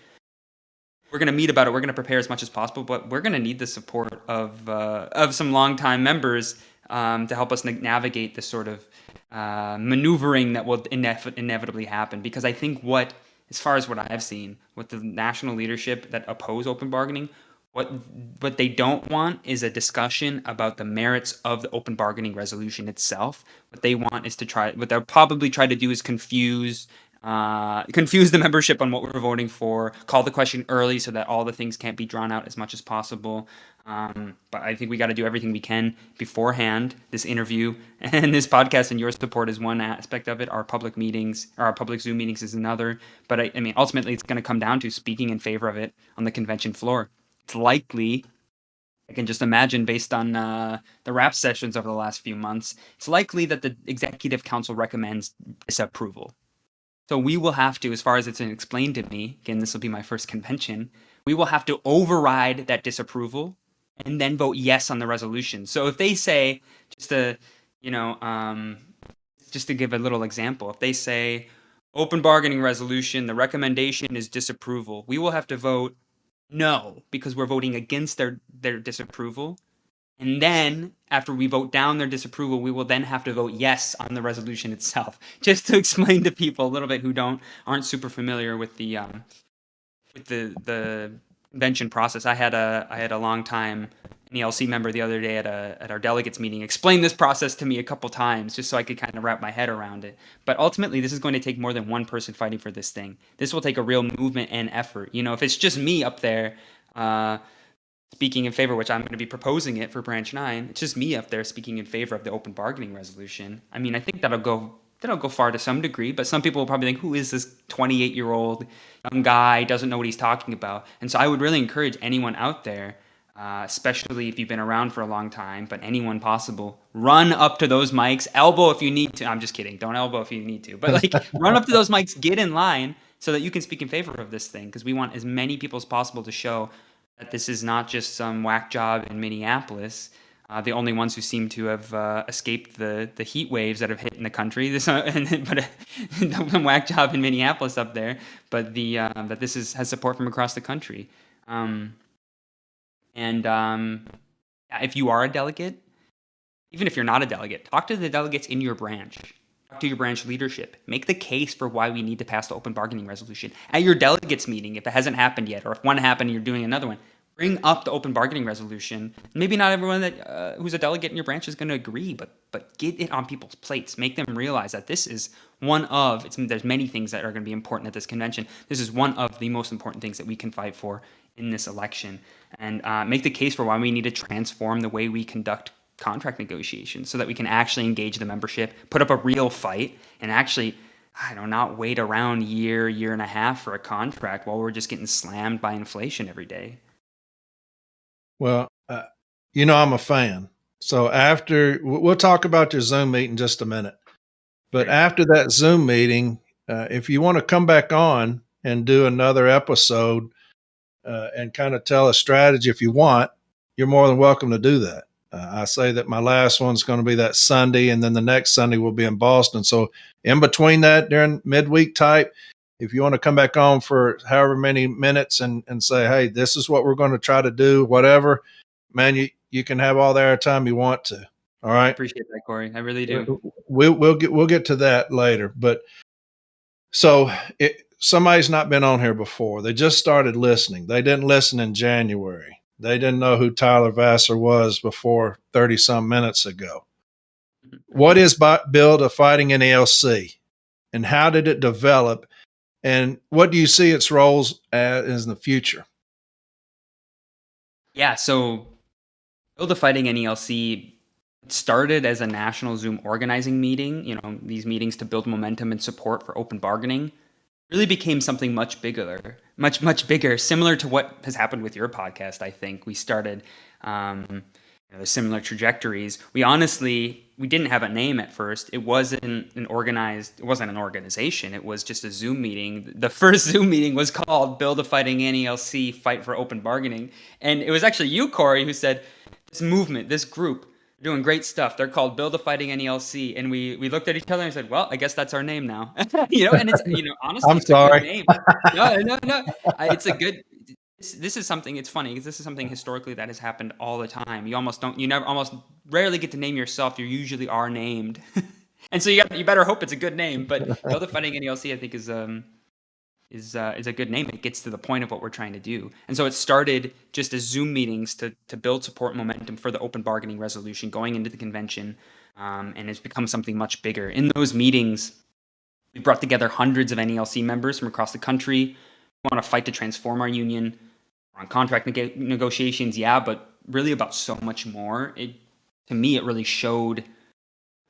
We're going to meet about it. We're going to prepare as much as possible, but we're going to need the support of some longtime members to help us navigate this sort of maneuvering that will inevitably happen. Because I think as far as what I've seen, with the national leadership that oppose open bargaining, what they don't want is a discussion about the merits of the open bargaining resolution itself. What they want is what they'll probably try to do is confuse the membership on what we're voting for, call the question early so that all the things can't be drawn out as much as possible. But I think we got to do everything we can beforehand. This interview and this podcast and your support is one aspect of it. Our public meetings, or our public Zoom meetings, is another. But I mean, ultimately, it's going to come down to speaking in favor of it on the convention floor. It's likely, I can just imagine based on the rap sessions over the last few months, it's likely that the executive council recommends disapproval. So we will have to, as far as it's been explained to me, again, this will be my first convention, we will have to override that disapproval and then vote yes on the resolution. So if they say, just to give a little example, if they say open bargaining resolution, the recommendation is disapproval, we will have to vote no, because we're voting against their disapproval. And then, after we vote down their disapproval, we will then have to vote yes on the resolution itself. Just to explain to people a little bit who aren't super familiar with the convention process. I had a long time NELC member the other day at our delegates meeting explain this process to me a couple times, just so I could kind of wrap my head around it. But ultimately, this is going to take more than one person fighting for this thing. This will take a real movement and effort. If it's just me up there speaking in favor, which I'm going to be proposing it for Branch 9, it's just me up there speaking in favor of the open bargaining resolution. I mean, I think that'll go far to some degree, but some people will probably think, who is this 28-year-old young guy, doesn't know what he's talking about? And so I would really encourage anyone out there, especially if you've been around for a long time, but anyone possible, run up to those mics, elbow if you need to. I'm just kidding. Don't elbow if you need to. But run up to those mics, get in line so that you can speak in favor of this thing, because we want as many people as possible to show that this is not just some whack job in Minneapolis. The only ones who seem to have escaped the heat waves that have hit in the country. But some whack job in Minneapolis up there. But that this has support from across the country. If you are a delegate, even if you're not a delegate, talk to the delegates in your branch. Talk to your branch leadership. Make the case for why we need to pass the open bargaining resolution. At your delegates meeting, if it hasn't happened yet, or if one happened and you're doing another one, bring up the open bargaining resolution. Maybe not everyone that who's a delegate in your branch is going to agree, but get it on people's plates. Make them realize that this is there's many things that are going to be important at this convention. This is one of the most important things that we can fight for in this election. And make the case for why we need to transform the way we conduct contract negotiations so that we can actually engage the membership, put up a real fight, and actually, not wait around year and a half for a contract while we're just getting slammed by inflation every day. Well, I'm a fan. So we'll talk about your Zoom meeting in just a minute. But after that Zoom meeting, if you want to come back on and do another episode and kind of tell a strategy if you want, you're more than welcome to do that. I say that my last one's going to be that Sunday, and then the next Sunday will be in Boston. So in between that, during midweek type, if you want to come back on for however many minutes and say, hey, this is what we're going to try to do, whatever, man, you can have all the airtime you want to. All I right. appreciate that, Corey. I really do. We'll get to that later. But so somebody's not been on here before. They just started listening. They didn't listen in January. They didn't know who Tyler Vasseur was before 30 some minutes ago. What is Build A Fighting NALC, and how did it develop, and what do you see its roles as in the future? Yeah, so Build A Fighting NALC started as a national Zoom organizing meeting. These meetings to build momentum and support for open bargaining really became something much bigger, much bigger, similar to what has happened with your podcast. I think we started similar trajectories. We didn't have a name at first. It wasn't an organization. It was just a Zoom meeting. The first Zoom meeting was called Build A Fighting NALC, Fight for Open Bargaining. And it was actually you, Corey, who said, this movement, this group, doing great stuff. They're called Build A Fighting NALC. And we looked at each other and said, well, I guess that's our name now. And it's, honestly, I'm it's a good sorry. name. No. It's a good, this is something, it's funny, because this is something historically that has happened all the time. You almost rarely get to name yourself. You usually are named. And so you better hope it's a good name. But Build A Fighting NALC, I think, is a good name. It gets to the point of what we're trying to do. And so it started just as Zoom meetings to build support momentum for the open bargaining resolution going into the convention, and it's become something much bigger. In those meetings, we brought together hundreds of NALC members from across the country. We want to fight to transform our union. We're on contract negotiations, but really about so much more. To me, it really showed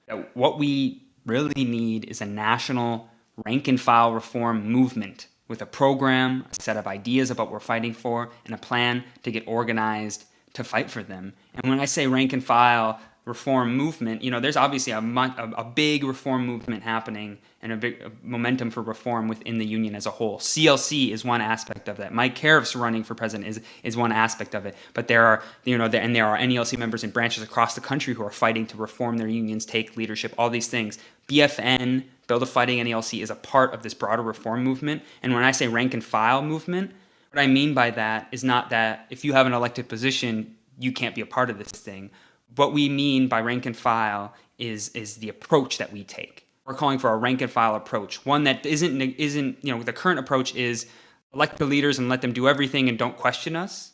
that what we really need is a national rank and file reform movement with a program, a set of ideas about what we're fighting for, and a plan to get organized to fight for them. And when I say rank and file reform movement, there's obviously a big reform movement happening and a big momentum for reform within the union as a whole. CLC is one aspect of that. Mike Cariff's running for president is one aspect of it. But there are NALC members in branches across the country who are fighting to reform their unions, take leadership, all these things. BFN, Build A Fighting NALC, is a part of this broader reform movement. And when I say rank and file movement, what I mean by that is not that if you have an elected position, you can't be a part of this thing. What we mean by rank and file is the approach that we take. We're calling for a rank and file approach, one that isn't the current approach is elect the leaders and let them do everything and don't question us.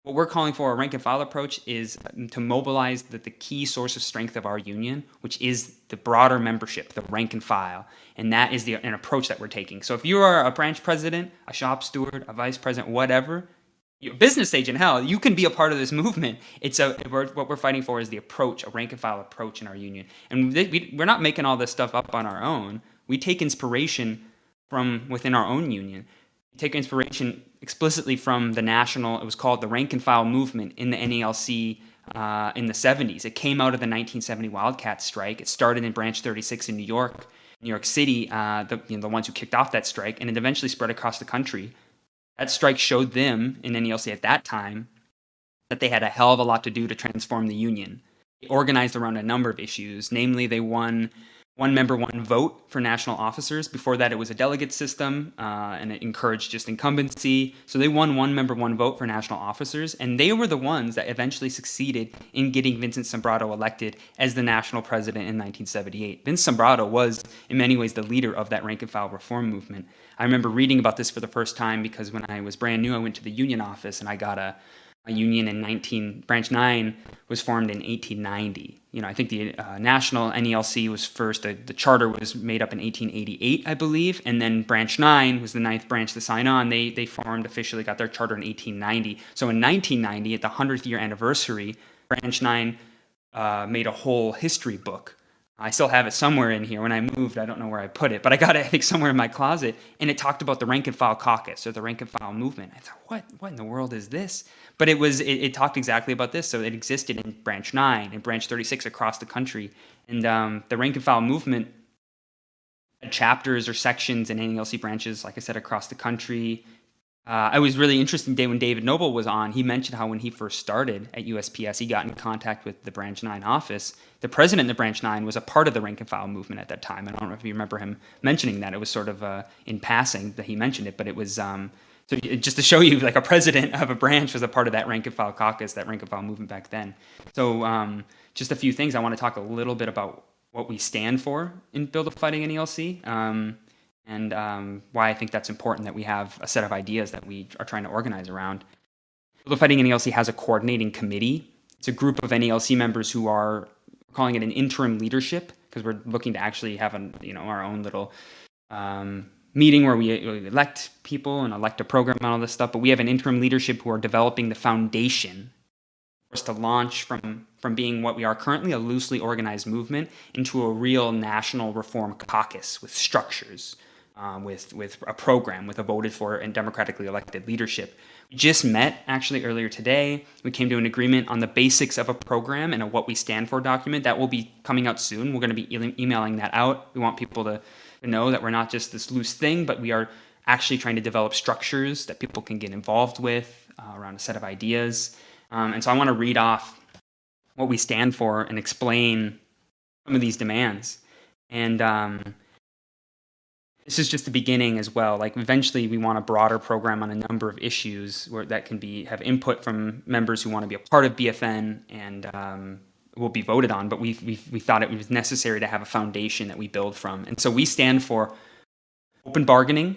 What we're calling for, a rank and file approach, is to mobilize the key source of strength of our union, which is the broader membership, the rank and file. And that is an approach that we're taking. So if you are a branch president, a shop steward, a vice president, whatever, business agent, hell, you can be a part of this movement. What we're fighting for is the approach, a rank and file approach in our union. And we're not making all this stuff up on our own. We take inspiration from within our own union. We take inspiration explicitly from it was called the rank and file movement in the NALC in the 70s. It came out of the 1970 Wildcat strike. It started in Branch 36 in New York City, the ones who kicked off that strike, and it eventually spread across the country. That strike showed them in NALC at that time that they had a hell of a lot to do to transform the union. They organized around a number of issues. Namely, they won one member, one vote for national officers. Before that, it was a delegate system, and it encouraged just incumbency. So they won one member, one vote for national officers, and they were the ones that eventually succeeded in getting Vincent Sombrado elected as the national president in 1978. Vince Sombrado was, in many ways, the leader of that rank and file reform movement. I remember reading about this for the first time because when I was brand new, I went to the union office and I got a union Branch 9 was formed in 1890. I think the national NALC was first, the charter was made up in 1888, I believe, and then Branch 9 was the ninth branch to sign on. They formed officially, got their charter in 1890. So in 1990, at the 100th year anniversary, Branch 9 made a whole history book. I still have it somewhere in here. When I moved, I don't know where I put it, but I got it, I think, somewhere in my closet. And it talked about the rank and file caucus, or the rank and file movement. I thought, what in the world is this? But it talked exactly about this. So it existed in Branch 9 and Branch 36 across the country. And the rank and file movement had chapters or sections in NALC branches, like I said, across the country. I was really interested day when David Noble was on. He mentioned how when he first started at USPS, he got in contact with the Branch 9 office. The president of the Branch 9 was a part of the rank and file movement at that time. I don't know if you remember him mentioning that. It was sort of in passing that he mentioned it, but it was just to show you, like, a president of a branch was a part of that rank and file caucus, that rank and file movement back then. So just a few things. I want to talk a little bit about what we stand for in Build A Fighting NALC. And why I think that's important that we have a set of ideas that we are trying to organize around. Build A Fighting NALC has a coordinating committee. It's a group of NALC members who are calling it an interim leadership, because we're looking to actually have our own little meeting where we elect people and elect a program and all this stuff. But we have an interim leadership who are developing the foundation for us to launch from being what we are currently, a loosely organized movement, into a real national reform caucus with structures. With a program, with a voted for and democratically elected leadership. We just met actually earlier today. We came to an agreement on the basics of a program and a what we stand for document that will be coming out soon. We're going to be emailing that out. We want people to know that we're not just this loose thing, but we are actually trying to develop structures that people can get involved with around a set of ideas. And so I want to read off what we stand for and explain some of these demands. And this is just the beginning as well. Like, eventually we want a broader program on a number of issues where that can have input from members who want to be a part of BFN and will be voted on. But we thought it was necessary to have a foundation that we build from. And so we stand for open bargaining,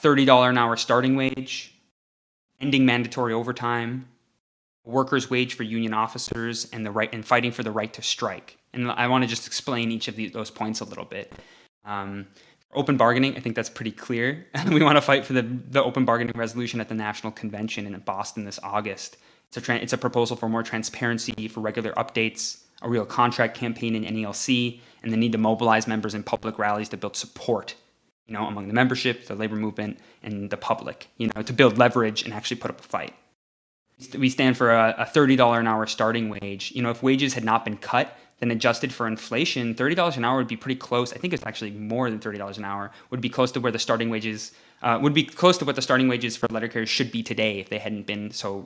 $30 an hour starting wage, ending mandatory overtime, a workers' wage for union officers, and fighting for the right to strike. And I want to just explain each of those points a little bit. Open bargaining, I think that's pretty clear. We want to fight for the open bargaining resolution at the National Convention in Boston this August. It's a proposal for more transparency, for regular updates, a real contract campaign in NELC, and the need to mobilize members in public rallies to build support, among the membership, the labor movement, and the public, to build leverage and actually put up a fight. We stand for a $30 an hour starting wage. If wages had not been cut, then adjusted for inflation, $30 an hour would be pretty close. I think it's actually more than $30 an hour. Would be close to where the starting wages would be close to what the starting wages for letter carriers should be today if they hadn't been so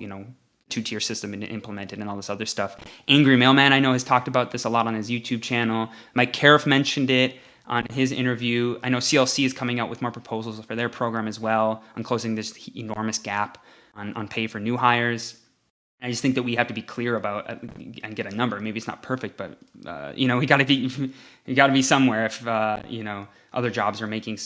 two-tier system implemented and all this other stuff. Angry Mailman, I know, has talked about this a lot on his YouTube channel. Mike Cariff mentioned it on his interview. I know CLC is coming out with more proposals for their program as well on closing this enormous gap on pay for new hires. I just think that we have to be clear about and get a number. Maybe it's not perfect, but we got to be somewhere. If other jobs are making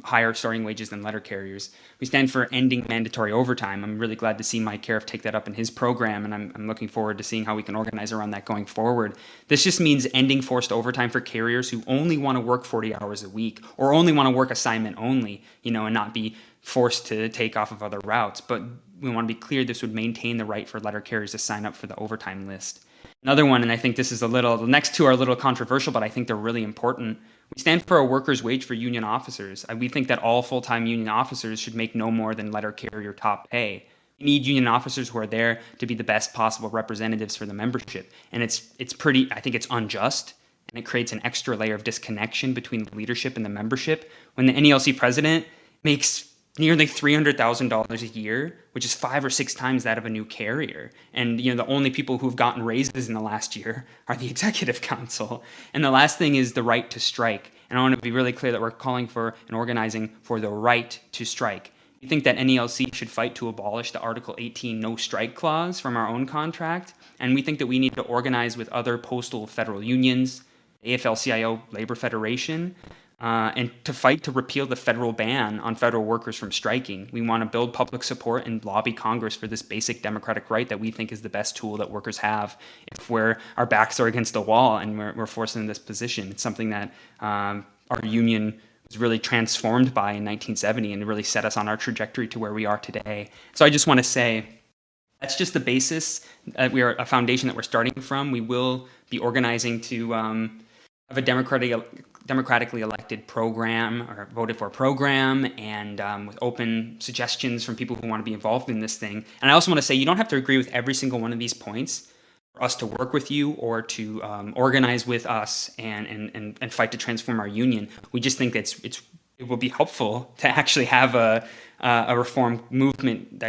higher starting wages than letter carriers, we stand for ending mandatory overtime. I'm really glad to see Mike Cariff take that up in his program, and I'm looking forward to seeing how we can organize around that going forward. This just means ending forced overtime for carriers who only want to work 40 hours a week or only want to work assignment only, and not be forced to take off of other routes. But we want to be clear this would maintain the right for letter carriers to sign up for the overtime list. Another one, and I think this is the next two are a little controversial, but I think they're really important. We stand for a workers' wage for union officers. We think that all full-time union officers should make no more than letter carrier top pay. We need union officers who are there to be the best possible representatives for the membership. And I think it's unjust, and it creates an extra layer of disconnection between the leadership and the membership. When the NELC president makes nearly $300,000 a year, which is 5 or 6 times that of a new carrier. And the only people who've gotten raises in the last year are the executive council. And the last thing is the right to strike. And I want to be really clear that we're calling for and organizing for the right to strike. We think that NELC should fight to abolish the Article 18 no strike clause from our own contract. And we think that we need to organize with other postal federal unions, AFL-CIO Labor Federation, and to fight to repeal the federal ban on federal workers from striking. We want to build public support and lobby Congress for this basic democratic right that we think is the best tool that workers have if our backs are against the wall and we're forced in this position. It's something that our union was really transformed by in 1970 and really set us on our trajectory to where we are today. So I just want to say that's just the basis. We are a foundation that we're starting from. We will be organizing to have a democratically elected program or voted for program and with open suggestions from people who want to be involved in this thing. And I also want to say you don't have to agree with every single one of these points for us to work with you or to organize with us and fight to transform our union. We just think it will be helpful to actually have a reform movement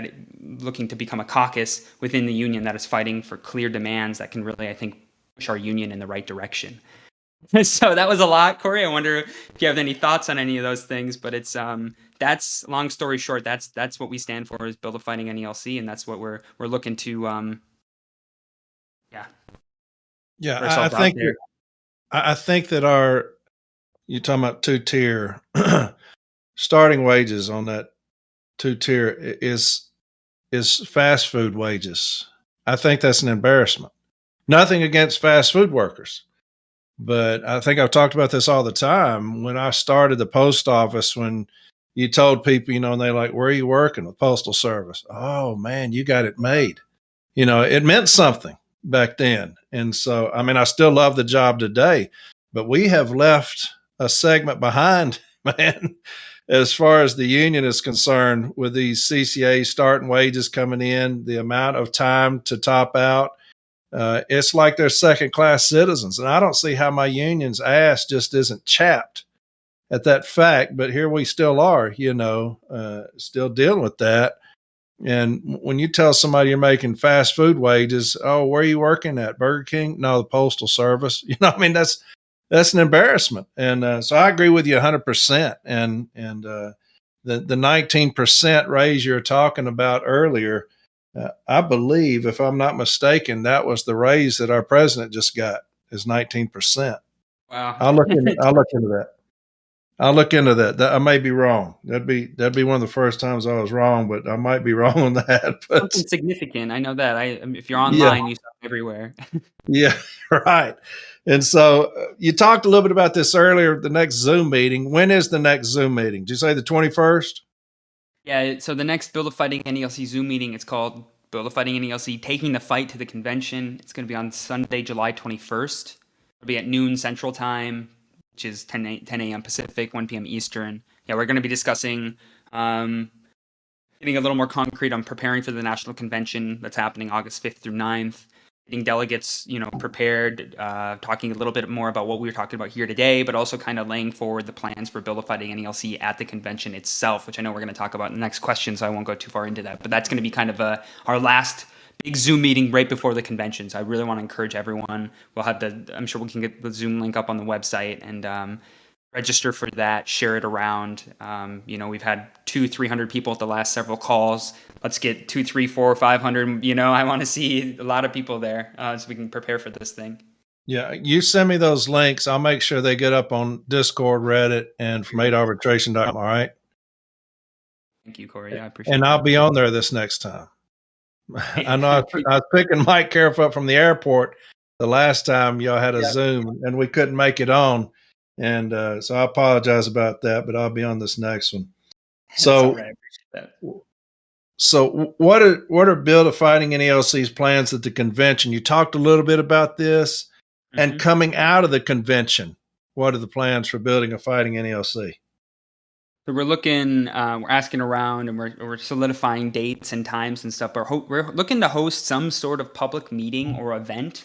looking to become a caucus within the union that is fighting for clear demands that can really, I think, push our union in the right direction. So that was a lot, Corey. I wonder if you have any thoughts on any of those things, but it's that's, long story short, that's what we stand for, is Build a Fighting NALC, and that's what we're looking to put I ourselves out think there. I think that you're talking about two-tier starting wages on that two-tier is fast food wages. I think that's an embarrassment. Nothing against fast food workers, but I think I've talked about this all the time. When I started the post office, when you told people, and they're like, "Where are you working?" With Postal Service. Oh man, you got it made. It meant something back then. And so, I mean, I still love the job today, but we have left a segment behind, man, as far as the union is concerned, with these CCA starting wages coming in, the amount of time to top out. It's like they're second class citizens. And I don't see how my union's ass just isn't chapped at that fact. But here we still are, still dealing with that. And when you tell somebody you're making fast food wages, oh, where are you working at? Burger King? No, the Postal Service. I mean, that's an embarrassment. And so I agree with you 100%. And the 19% raise you're talking about earlier, I believe, if I'm not mistaken, that was the raise that our president just got, is 19%. Wow. I'll look into that. I'll look into that. I may be wrong. That'd be one of the first times I was wrong, but I might be wrong on that. But Something significant. I know that. If you're yeah, online, you saw it everywhere. yeah, right. And so you talked a little bit about this earlier. The next Zoom meeting. When is the next Zoom meeting? Did you say the 21st? Yeah. So the next Build a Fighting NALC Zoom meeting, it's called Build a Fighting NALC Taking the Fight to the Convention. It's going to be on Sunday, July 21st. It'll be at noon Central Time, which is 10 a.m. Pacific, 1 p.m. Eastern. Yeah, we're going to be discussing getting a little more concrete on preparing for the national convention that's happening August 5th through 9th. Getting delegates, prepared, talking a little bit more about what we were talking about here today, but also kind of laying forward the plans for Build a Fighting NALC at the convention itself, which I know we're going to talk about in the next question, so I won't go too far into that. But that's going to be kind of our last big Zoom meeting right before the convention. So I really want to encourage everyone. I'm sure we can get the Zoom link up on the website and register for that, share it around. We've had 200-300 people at the last several calls. Let's get 200, 300, 400, 500. I want to see a lot of people there so we can prepare for this thing. Yeah, you send me those links. I'll make sure they get up on Discord, Reddit, and from 8arbitration.com. All right. Thank you, Corey. I appreciate it. And I'll be on there this next time. I know I was picking Mike Cariff up from the airport the last time y'all had a Zoom and we couldn't make it on. And so I apologize about that, but I'll be on this next one. So, right. I appreciate that. So what are Build a Fighting NALC's plans at the convention? You talked a little bit about this. And coming out of the convention, what are the plans for Building a Fighting NALC? So we're looking, we're asking around, and we're solidifying dates and times and stuff. But we're looking to host some sort of public meeting or event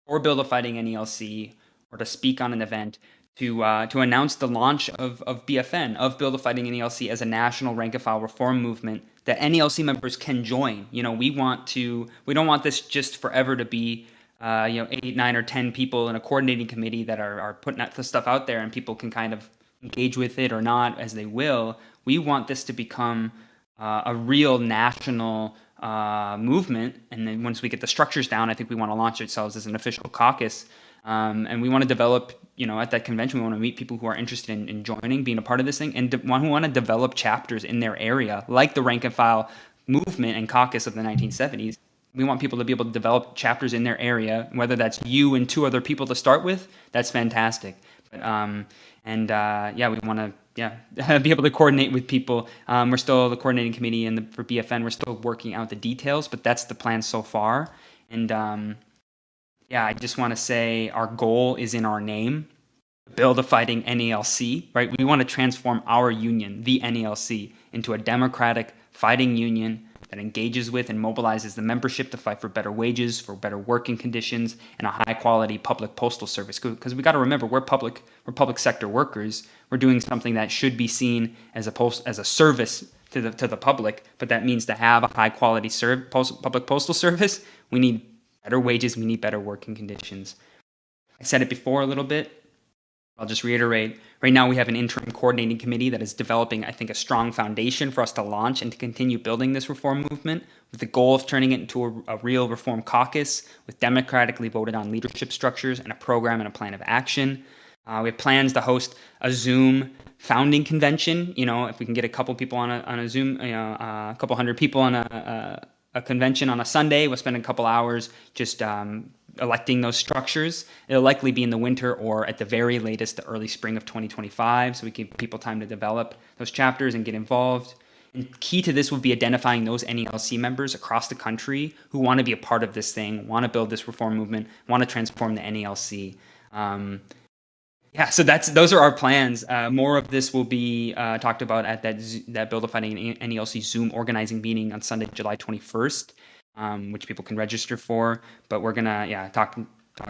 or Build a Fighting NALC, or to speak on an event to announce the launch of BFN, of Build a Fighting NALC, as a national rank and file reform movement that NALC members can join. We don't want this just forever to be 8, 9, or 10 people in a coordinating committee that are putting the stuff out there and people can kind of engage with it or not as they will. We want this to become a real national movement. And then once we get the structures down, I think we want to launch ourselves as an official caucus. And we want to develop, at that convention, we want to meet people who are interested in joining, being a part of this thing, and who want to develop chapters in their area, like the rank and file movement and caucus of the 1970s. We want people to be able to develop chapters in their area, whether that's you and 2 other people to start with. That's fantastic. But, we want to be able to coordinate with people. We're still the coordinating committee, and for BFN, we're still working out the details, but that's the plan so far. And I just want to say our goal is in our name. Build a Fighting NALC, right? We want to transform our union, the NALC, into a democratic fighting union that engages with and mobilizes the membership to fight for better wages, for better working conditions, and a high-quality public postal service. Because we got to remember, we're public sector workers. We're doing something that should be seen as a service to the public, but that means to have a high quality public postal service, we need better wages, we need better working conditions. I said it before a little bit. I'll just reiterate. Right now, we have an interim coordinating committee that is developing, I think, a strong foundation for us to launch and to continue building this reform movement with the goal of turning it into a real reform caucus with democratically voted on leadership structures and a program and a plan of action. We have plans to host a Zoom founding convention. If we can get a couple people on a Zoom, a couple hundred people on a convention on a Sunday, we'll spend a couple hours just electing those structures. It'll likely be in the winter or at the very latest, the early spring of 2025. So we give people time to develop those chapters and get involved. And key to this will be identifying those NELC members across the country who want to be a part of this thing, want to build this reform movement, want to transform the NELC. So those are our plans. More of this will be talked about at that Build A Fighting NALC Zoom organizing meeting on Sunday, July 21st, which people can register for. But we're gonna talk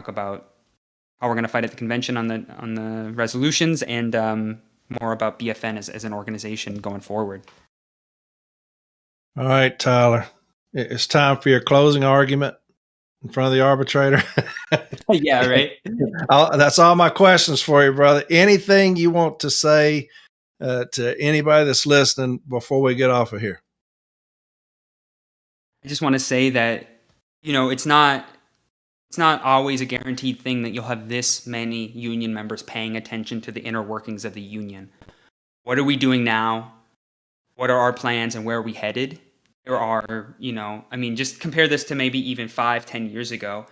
about how we're gonna fight at the convention on the resolutions and more about BFN as an organization going forward. All right, Tyler, it's time for your closing argument in front of the arbitrator. Yeah, right. That's all my questions for you, brother. Anything you want to say to anybody that's listening before we get off of here? I just want to say that, it's not always a guaranteed thing that you'll have this many union members paying attention to the inner workings of the union. What are we doing now? What are our plans and where are we headed? There are, just compare this to maybe even 5-10 years ago.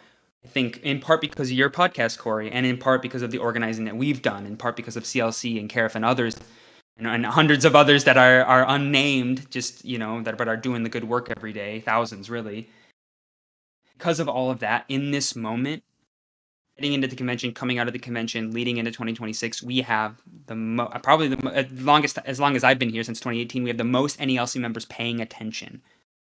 I think in part because of your podcast, Corey, and in part because of the organizing that we've done, in part because of CLC and CAREF and others, and hundreds of others that are unnamed, just, that are doing the good work every day, thousands really. Because of all of that, in this moment, heading into the convention, coming out of the convention, leading into 2026, we have as long as I've been here since 2018, we have the most NELC members paying attention.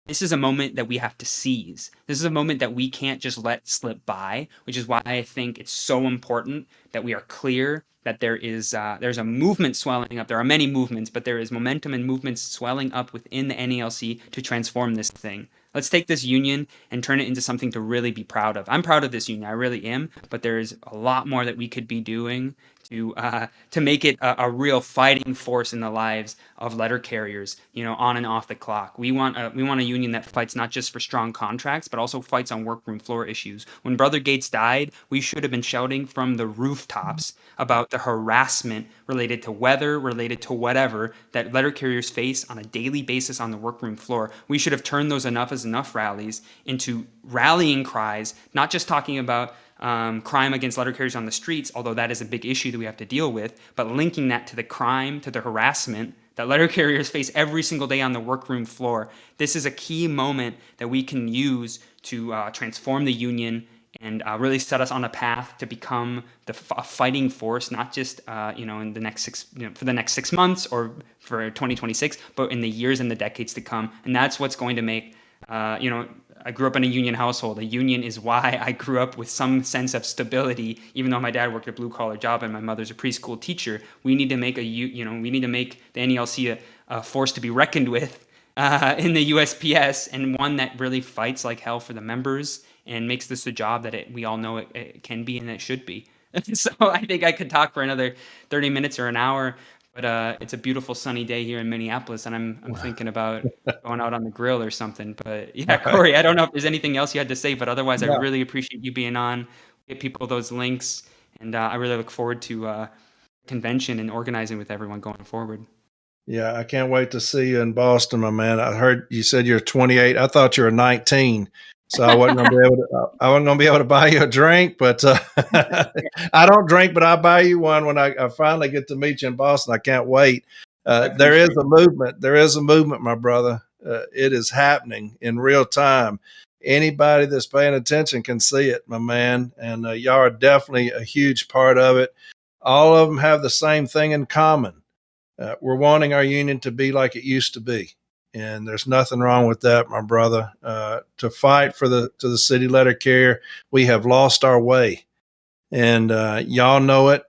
This is a moment that we have to seize. This is a moment that we can't just let slip by, which is why I think it's so important that we are clear that there's a movement swelling up. There are many movements, but there is momentum and movements swelling up within the NELC to transform this thing. Let's take this union and turn it into something to really be proud of. I'm proud of this union, I really am, but there is a lot more that we could be doing to make it a real fighting force in the lives of letter carriers, on and off the clock. We want a union that fights not just for strong contracts, but also fights on workroom floor issues. When Brother Gates died, we should have been shouting from the rooftops about the harassment related to weather, related to whatever, that letter carriers face on a daily basis on the workroom floor. We should have turned those enough rallies into rallying cries, not just talking about crime against letter carriers on the streets, although that is a big issue that we have to deal with, but linking that to the crime, to the harassment that letter carriers face every single day on the workroom floor. This is a key moment that we can use to transform the union and really set us on a path to become a fighting force, not just in the next for the next 6 months or for 2026, but in the years and the decades to come. And that's what's going to make I grew up in a union household. A union is why I grew up with some sense of stability, even though my dad worked a blue collar job and my mother's a preschool teacher. We need to make the NELC a force to be reckoned with in the USPS, and one that really fights like hell for the members and makes this a job that we all know it can be and it should be. So I think I could talk for another 30 minutes or an hour, but it's a beautiful sunny day here in Minneapolis, and I'm thinking about going out on the grill or something. But yeah, Corey, I don't know if there's anything else you had to say, but otherwise, I really appreciate you being on. Get people those links, and I really look forward to convention and organizing with everyone going forward. Yeah, I can't wait to see you in Boston, my man. I heard you said you're 28. I thought you were 19. So I wasn't going to be able to buy you a drink, but I don't drink, but I'll buy you one when I finally get to meet you in Boston. I can't wait. There is a movement. There is a movement, my brother. It is happening in real time. Anybody that's paying attention can see it, my man. And y'all are definitely a huge part of it. All of them have the same thing in common. We're wanting our union to be like it used to be. And there's nothing wrong with that, my brother. To fight for the city letter carrier, we have lost our way. And y'all know it.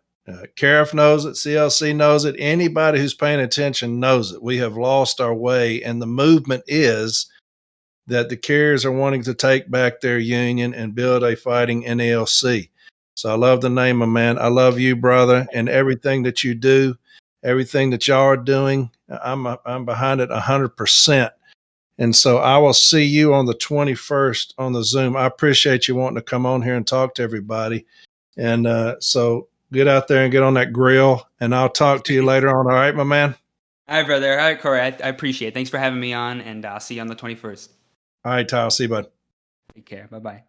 Cariff knows it. CLC knows it. Anybody who's paying attention knows it. We have lost our way, and the movement is that the carriers are wanting to take back their union and build a fighting NALC. So I love the name, my man. I love you, brother, and everything that you do, everything that y'all are doing. I'm behind it 100%. And so I will see you on the 21st on the Zoom. I appreciate you wanting to come on here and talk to everybody. And so get out there and get on that grill, and I'll talk to you later on. All right, my man? All right, brother. All right, Corey. I appreciate it. Thanks for having me on, and I'll see you on the 21st. All right, Tyler. See you, bud. Take care. Bye-bye.